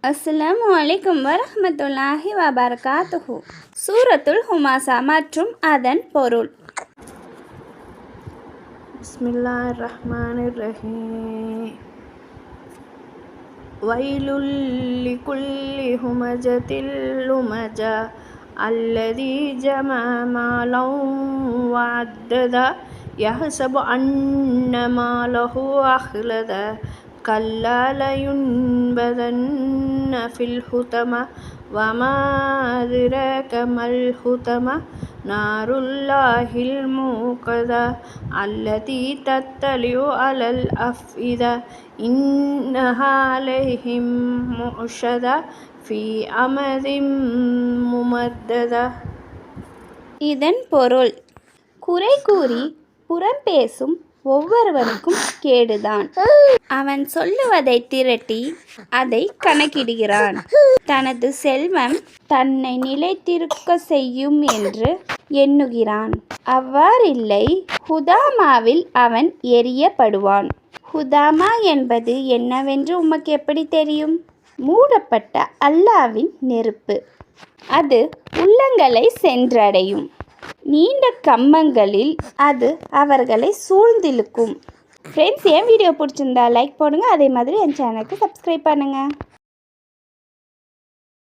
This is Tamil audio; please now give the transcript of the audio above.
அஸ்ஸலாமு அலைக்கும் வரஹ்மத்துல்லாஹி வபரகாத்துஹு. சூரத்துல் ஹுமாஸா மற்றும் அதன் பொருள். பிஸ்மில்லாஹிர் ரஹ்மானிர் ரஹீம். வைலுல் லிகுல்லி ஹுமஜத்தில் லுமஜா அல்லதி ஜமா மாலன் வஅத்ததா யஹ்சபு அன்ன மாலஹு அஹ்லதா கல்லா லயுன்பதன்ன ஃபில் ஹுதமா வமா அதிரக மல் ஹுதமா நாருல்லாஹில் மூகதா அல்லதி தத்தலிஉ அலல் அஃஇதா இன்னஹா அலைஹிம் முஅ்ஷதா ஃபீ அமதின் முமத்ததா. இதன் பொருள்: குறை கூறி புறம் பேசும் ஒவ்வொருவனுக்கும் கேடுதான். அவன் சொல்லுவதை திரட்டி அதை கணக்கிடுகிறான். தனது செல்வம் தன்னை நிலைத்திருக்க செய்யும் என்று எண்ணுகிறான். அவ்வாறில்லை, ஹுதாமாவில் அவன் எறியப்படுவான். ஹுதாமா என்பது என்னவென்று உமக்கு எப்படி தெரியும்? மூடப்பட்ட அல்லாஹ்வின் நெருப்பு. அது உள்ளங்களை சென்றடையும். நீண்ட கம்பங்களில் அது அவர்களை சூழ்ந்திழுக்கும். ஃப்ரெண்ட்ஸ், என் வீடியோ பிடிச்சிருந்தா லைக் போடுங்க. அதே மாதிரி என் சேனலுக்கு சப்ஸ்கிரைப் பண்ணுங்கள்.